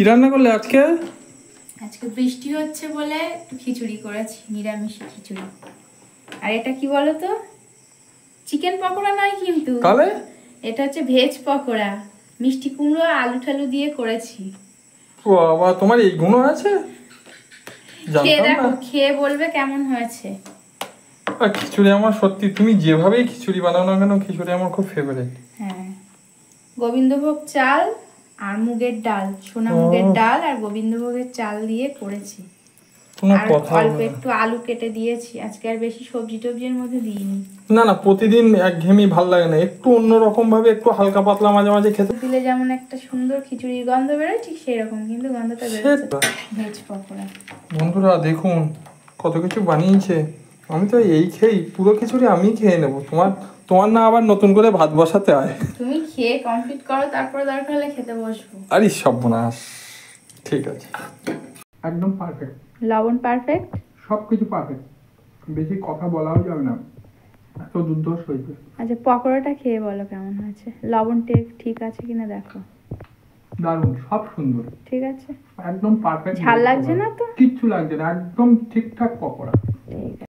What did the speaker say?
কি রান্না করলে আজকে? আজকে বৃষ্টি হচ্ছে বলে খিচুড়ি করেছি, নিরামিষ খিচুড়ি। আর এটা কি বলো তো, চিকেন পকোড়া নয় কিন্তু, তাহলে এটা হচ্ছে ভেজ পকোড়া, মিষ্টি কুমড়ো আলু টালু দিয়ে করেছি। বাবা, তোমার এই গুণ আছে? খেয়ে জানতাম দেখো, না। খেয়ে বলবে কেমন হয়েছে। আর খিচুড়ি আমার সত্যি, তুমি যেভাবেই খিচুড়ি বানাও না কেন, খিচুড়ি আমার খুব ফেভারিট। হ্যাঁ, গোবিন্দভোগ চাল আর মুগের ডাল, সোনা ও, মুগের ডাল আর গোবিন্দভোগের চাল দিয়ে করেছি। কোনো আর কথা অল্প না। একটু আলু কেটে দিয়েছি, আজকে আর বেশি সবজি টবজির মধ্যে দিইনি। না না, প্রতিদিন একঘেয়েমি ভাল লাগে না, একটু অন্যরকম ভাবে, একটু হালকা পাতলা মাঝে মাঝে খেতে। দিলে যেমন একটা সুন্দর খিচুড়ির গন্ধ বেরোয়, ঠিক সেই রকম কিন্তু গন্ধটা বেরোচ্ছে ভেজ পকোড়া। বন্ধুরা দেখুন কত কিছু বানিয়েছে। আমি তো এই খেয়েই পুরো খিচুড়ি আমি খেয়ে নেবো। তোমার তোমার না আবার নতুন করে ভাত বসাতে হয়? তুমি খেয়ে কমপ্লিট করো, তারপরে দরকার হলে খেতে বসবো। আরে সর্বনাশ। ঠিক আছে, একদম পারফেক্ট। লবণ পারফেক্ট। সব কিছু পারফেক্ট, বেশি কথা বলাও যাবে না, এত দুর্ধর্ষ হয়েছে। আচ্ছা, পকোড়াটা খেয়ে বলো কেমন হয়েছে, লবণ ঠিক আছে কিনা দেখো। দারুণ, সব সুন্দর, ঠিক আছে, একদম পারফেক্ট। ঝাল লাগছে না তো? কিচ্ছু লাগছে না, একদম ঠিকঠাক পকোড়া। ঠিক আছে।